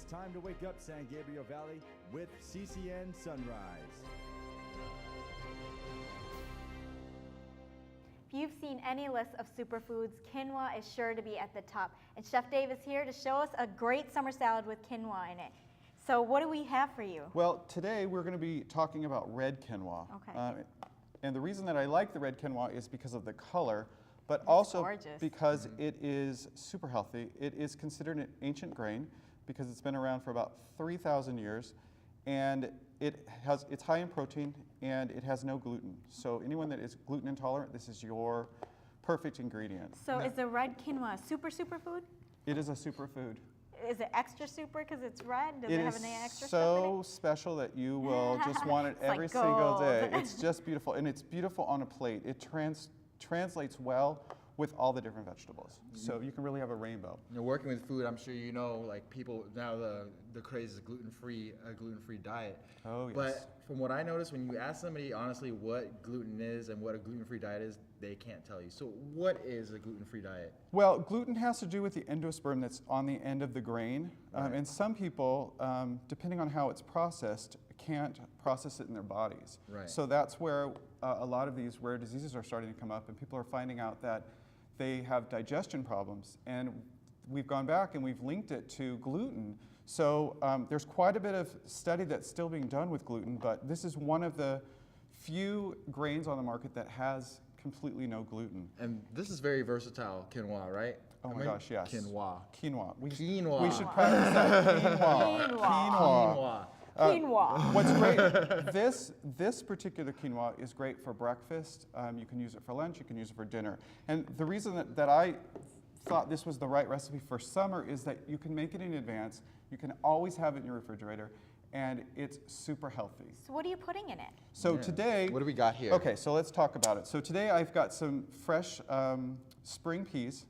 It's time to wake up San Gabriel Valley with CCN Sunrise. If you've seen any list of superfoods, quinoa is sure to be at the top. And Chef Dave is here to show us a great summer salad with quinoa in it. So what do we have for you? Well, today we're going to be talking about red quinoa. Okay. And the reason that I like the red quinoa is because of the color, but It's also gorgeous. because it is super healthy. It is considered an ancient grain because it's been around for about 3,000 years, and it's high in protein and it has no gluten. So anyone that is gluten intolerant, this is your perfect ingredient. So is the red quinoa a superfood? It is a superfood. Is it extra super because it's red? Does It it have is any extra stuff in so it? special that you will just want it It's every like single day. gold. It's just beautiful, and it's beautiful on a plate. It translates well with all the different vegetables. So you can really have a rainbow. You know, working with food, I'm sure you know, like people now the craze is gluten-free diet. Oh, yes. But from what I noticed, when you ask somebody honestly what gluten is and what a gluten-free diet is, they can't tell you. So what is a gluten-free diet? Well, gluten has to do with the endosperm that's on the end of the grain. Right. And some people, depending on how it's processed, can't process it in their bodies. Right. So that's where a lot of these rare diseases are starting to come up, and people are finding out that they have digestion problems. And we've gone back and we've linked it to gluten. So there's quite a bit of study that's still being done with gluten, but this is one of the few grains on the market that has completely no gluten. And this is very versatile, quinoa, right? Oh my gosh, yes. Quinoa. Quinoa. Quinoa. We should practice that. Quinoa. Quinoa. Quinoa. What's great, this particular quinoa is great for breakfast. You can use it for lunch, you can use it for dinner. And the reason that I thought this was the right recipe for summer is that you can make it in advance, you can always have it in your refrigerator, and it's super healthy. So what are you putting in it? So today... What do we got here? Okay, so let's talk about it. So today I've got some fresh spring peas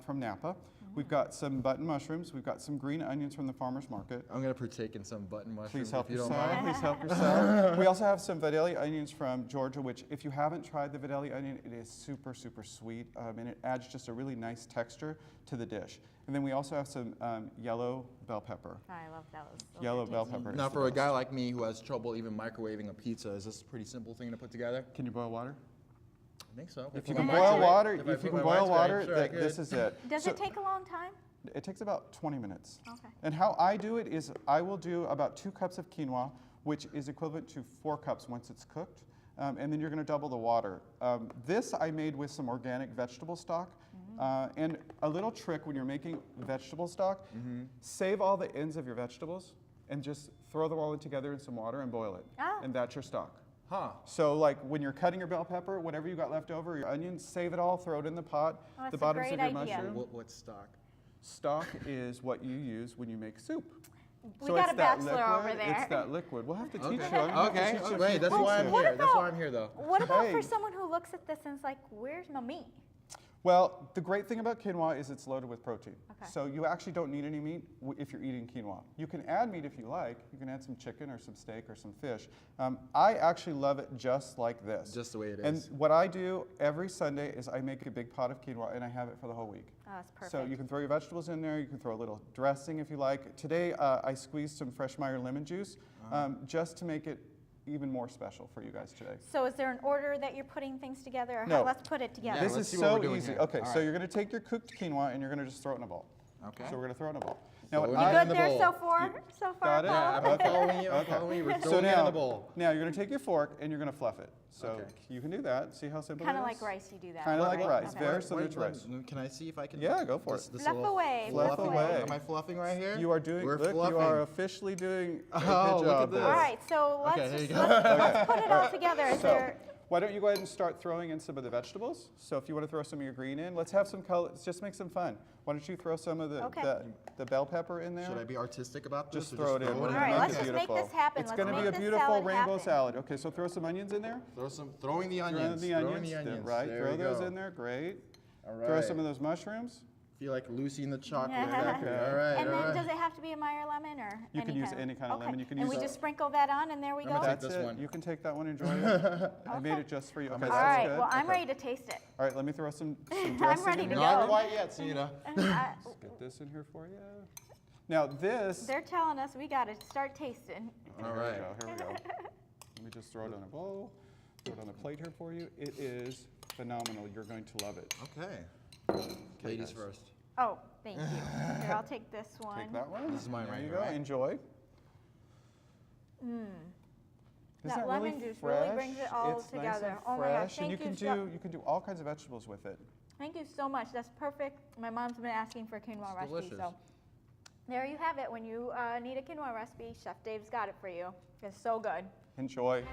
from Napa. We've got some button mushrooms. We've got some green onions from the farmer's market. I'm going to partake in some button mushrooms. Please help if you don't yourself. mind. Please help yourself. We also have some Vidalia onions from Georgia, which if you haven't tried the Vidalia onion, it is super sweet, and it adds just a really nice texture to the dish. And then we also have some yellow bell pepper. Oh, I love those. Yellow bell tasty. pepper. Now, is the for a best. guy like me who has trouble even microwaving a pizza, is this a pretty simple thing to put together? Can you boil water? I think so. If you can boil water, If I if you put can my boil mind to it, water, sure, I could. this is it. Does So- it take a long time? It takes about 20 minutes. Okay. And how I do it is I will do about 2 cups of quinoa, which is equivalent to 4 cups once it's cooked. And then you're going to double the water. This I made with some organic vegetable stock. And a little trick when you're making vegetable stock, save all the ends of your vegetables and just throw them all in together in some water and boil it. Ah. And that's your stock. Huh. So like when you're cutting your bell pepper, whatever you got left over, your onions, save it all, throw it in the pot, Oh, that's the a bottoms great of your idea. mushroom. What stock? Stock is what you use when you make soup. We So got it's a that bachelor liquid, over there. It's that liquid. We'll have to teach you. Okay. I'm gonna Okay. teach you a Wait, few that's why I'm things. here. That's why I'm here, though. What about Hey. for someone who looks at this and is like, where's my meat? Well, the great thing about quinoa is it's loaded with protein. Okay. So you actually don't need any meat if you're eating quinoa. You can add meat if you like. You can add some chicken or some steak or some fish. I actually love it just like this. Just the way it And is. what I do every Sunday is I make a big pot of quinoa and I have it for the whole week. Oh, that's perfect. So you can throw your vegetables in there. You can throw a little dressing if you like. Today I squeezed some fresh Meyer lemon juice just to make it even more special for you guys today. So is there an order that you're putting things together? Or No. let's put it together. Yeah, This let's is see what so we're doing easy. here. Okay, All so right. you're going to take your cooked quinoa and you're going to just throw it in a bowl. Okay. So we're going to throw it in a bowl. So what we're I- gonna Good in the there bowl. so far? So far, Got it? Paul? I'm following you. I'm following you. We're So throwing it in now, the bowl. now you're going to take your fork and you're going to fluff it. So Okay. you can do that. See how simple Kind it of is? like rice, you do that. Kinda like right? rice. Okay. Very similar to rice. Can I see if I can? Yeah, go for it. Fluff little away, fluff fluffing? away. Am I fluffing right here? You are doing, We're look, fluffing. you are officially doing a Oh, good look job at this. there. All right, so let's, Okay, here you just, go. let's put it all together. Is So, there, why don't you go ahead and start throwing in some of the vegetables? So if you want to throw some of your green in, let's have some color. Let's just make some fun. Why don't you throw some of Okay. the bell pepper in there? Should I be artistic about this? Just or throw it in. throw We're All gonna right, make let's it just make beautiful. this happen. It's Let's going to make be a this beautiful salad rainbow happen. salad. Okay, so throw some onions in there. Throwing the onions. Throwing the onions. onions. Right, There throw we those go. in there. Great. All Throw right. some of those mushrooms. Feel like Lucy in the chocolate Yeah. factory. All right. and all then right. does it have to be a Meyer lemon or You can use of- any kind of okay. lemon. You can and use we a- just sprinkle that on and there we I'm go? gonna take That's this it. one. You can take that one. Enjoy it. I made it just for you. Okay, All that's All right, good. well, I'm Okay. ready to taste it. All right, let me throw some I'm dressing ready in to here. go. Not quite yet, Sehnita. I- Get this in here for you. Now this. They're telling us we got to start tasting. All Here right. we go. Here we go. Let me just throw it on a bowl. Throw it on a plate here for you. It is phenomenal. You're going to love it. Okay. Ladies guys. first. Oh, thank you. Here, I'll take this one. Take that one. This is mine there right you here, go. right? Enjoy. Isn't That really lemon juice really fresh? brings it all It's nice together. and Oh my gosh, fresh, and thank you can do all kinds of vegetables with it. Thank you so much. That's perfect. My mom's been asking for a quinoa It's recipe, delicious. so there you have it. When you need a quinoa recipe, Chef Dave's got it for you. It's so good. Enjoy.